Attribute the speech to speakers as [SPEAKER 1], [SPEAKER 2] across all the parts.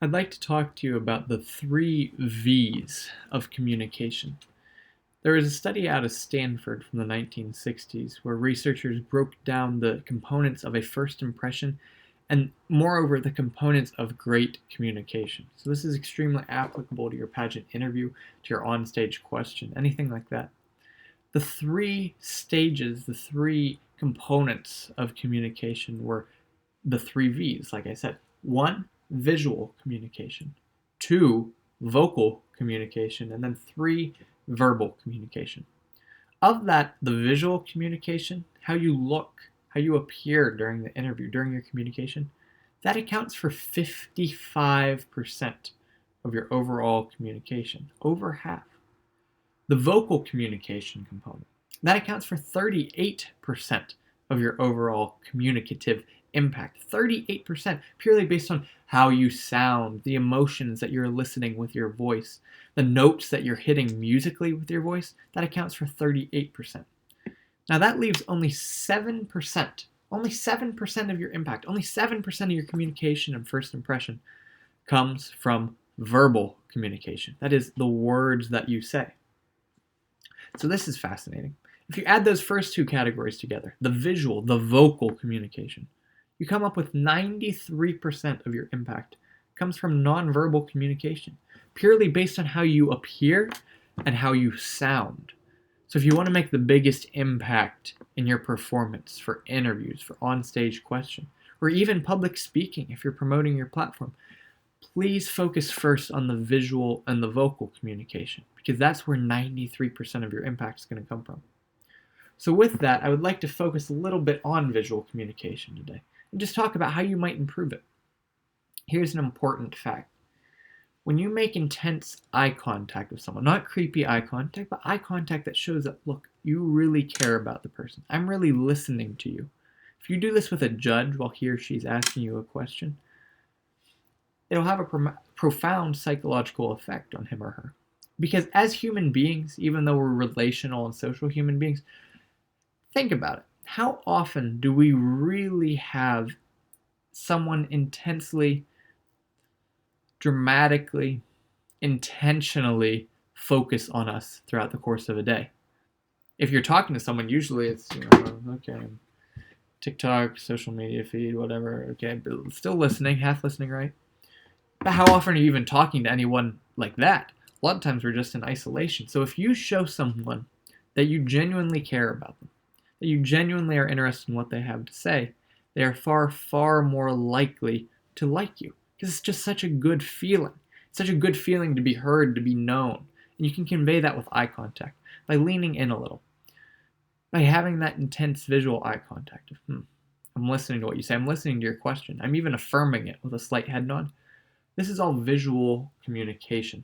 [SPEAKER 1] I'd like to talk to you about the three V's of communication. There was a study out of Stanford from the 1960s where researchers broke down the components of a first impression and, moreover, the components of great communication. So, this is extremely applicable to your pageant interview, to your onstage question, anything like that. The three stages, the three components of communication were the three V's, like I said. One, visual communication. Two, vocal communication. And then three, verbal communication. Of that, the visual communication, how you look, how you appear during the interview, during your communication, that accounts for 55% of your overall communication, over half. The vocal communication component, that accounts for 38% of your overall communicative impact. 38% purely based on how you sound, the emotions that you're eliciting with your voice, the notes that you're hitting musically with your voice, that accounts for 38%. Now that leaves only 7% of your impact, only 7% of your communication and first impression comes from verbal communication. That is the words that you say. So this is fascinating. If you add those first two categories together, the visual, the vocal communication, you come up with 93% of your impact comes from nonverbal communication, purely based on how you appear and how you sound. So if you want to make the biggest impact in your performance for interviews, for onstage question, or even public speaking if you're promoting your platform, please focus first on the visual and the vocal communication, because that's where 93% of your impact is going to come from. So with that, I would like to focus a little bit on visual communication today and just talk about how you might improve it. Here's an important fact. When you make intense eye contact with someone, not creepy eye contact, but eye contact that shows that, look, you really care about the person. I'm really listening to you. If you do this with a judge while he or she's asking you a question, it'll have a profound psychological effect on him or her. Because as human beings, even though we're relational and social human beings, think about it. How often do we really have someone intensely, dramatically, intentionally focus on us throughout the course of a day? If you're talking to someone, usually it's, okay, TikTok, social media feed, whatever, okay, but still listening, half listening, right? But how often are you even talking to anyone like that? A lot of times we're just in isolation. So if you show someone that you genuinely care about them, that you genuinely are interested in what they have to say, they are far, far more likely to like you. Because it's just such a good feeling. It's such a good feeling to be heard, to be known. And you can convey that with eye contact, by leaning in a little, by having that intense visual eye contact. I'm listening to what you say. I'm listening to your question. I'm even affirming it with a slight head nod. This is all visual communication.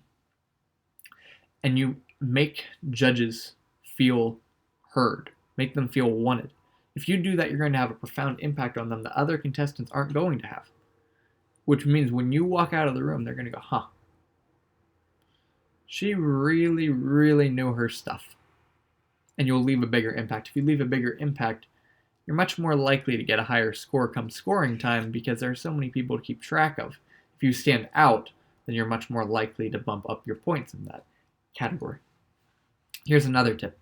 [SPEAKER 1] And you make judges feel heard, make them feel wanted. If you do that, you're going to have a profound impact on them that other contestants aren't going to have. Which means when you walk out of the room, they're going to go, she really, really knew her stuff. And you'll leave a bigger impact. If you leave a bigger impact, you're much more likely to get a higher score come scoring time because there are so many people to keep track of. If you stand out, then you're much more likely to bump up your points in that category. Here's another tip.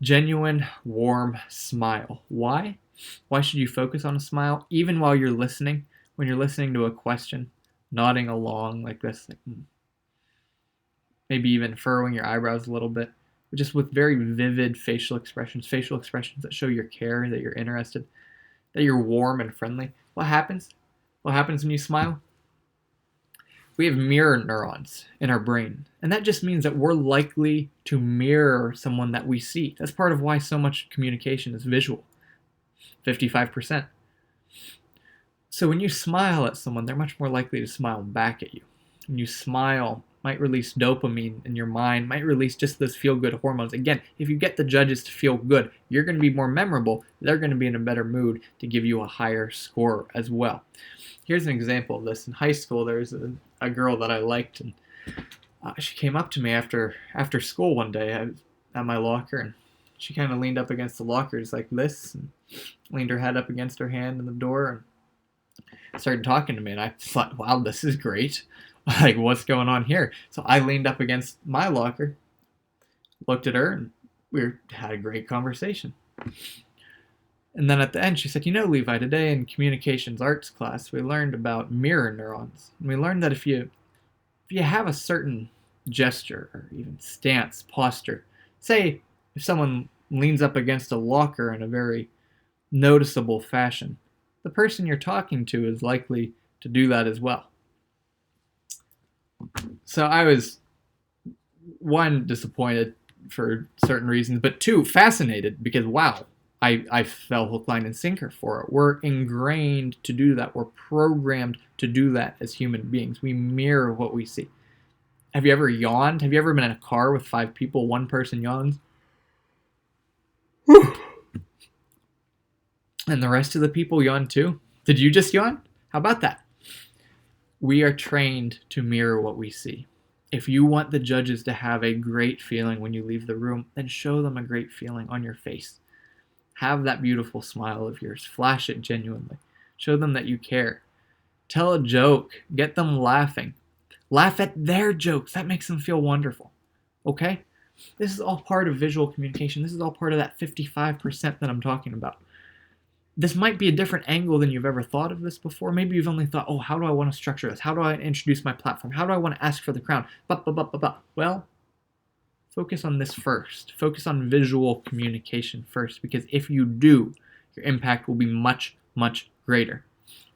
[SPEAKER 1] Genuine, warm smile. Why? Why should you focus on a smile even while you're listening? When you're listening to a question, nodding along like this, maybe even furrowing your eyebrows a little bit, but just with very vivid facial expressions that show your care, that you're interested, that you're warm and friendly. What happens? What happens when you smile? We have mirror neurons in our brain, and that just means that we're likely to mirror someone that we see. That's part of why so much communication is visual, 55%. So when you smile at someone, they're much more likely to smile back at you. When you smile, might release dopamine in your mind, might release just those feel-good hormones. Again, if you get the judges to feel good, you're going to be more memorable. They're going to be in a better mood to give you a higher score as well. Here's an example of this. In high school, there was a girl that I liked, and she came up to me after school one day. I was at my locker, and she kind of leaned up against the locker just like this, and leaned her head up against her hand in the door, and started talking to me, and I thought, wow, this is great. Like, what's going on here? So I leaned up against my locker, looked at her, and had a great conversation. And then at the end, she said, Levi, today in communications arts class, we learned about mirror neurons. And we learned that if you have a certain gesture or even stance, posture, say if someone leans up against a locker in a very noticeable fashion, the person you're talking to is likely to do that as well. So I was, one, disappointed for certain reasons, but two, fascinated because, wow, I fell hook, line, and sinker for it. We're ingrained to do that. We're programmed to do that as human beings. We mirror what we see. Have you ever yawned? Have you ever been in a car with 5 people, one person yawns, and the rest of the people yawn too? Did you just yawn? How about that? We are trained to mirror what we see. If you want the judges to have a great feeling when you leave the room, then show them a great feeling on your face. Have that beautiful smile of yours. Flash it genuinely. Show them that you care. Tell a joke. Get them laughing. Laugh at their jokes. That makes them feel wonderful. Okay? This is all part of visual communication. This is all part of that 55% that I'm talking about. This might be a different angle than you've ever thought of this before. Maybe you've only thought, oh, how do I want to structure this? How do I introduce my platform? How do I want to ask for the crown? Well, focus on this first. Focus on visual communication first, because if you do, your impact will be much, much greater.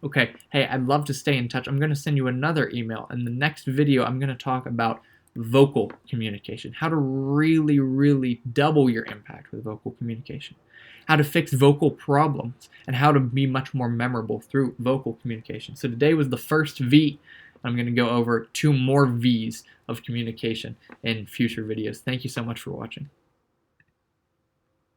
[SPEAKER 1] Okay, hey, I'd love to stay in touch. I'm going to send you another email. In the next video, I'm going to talk about vocal communication, how to really, really double your impact with vocal communication, how to fix vocal problems, and how to be much more memorable through vocal communication. So today was the first V. I'm going to go over 2 more V's of communication in future videos. Thank you so much for watching.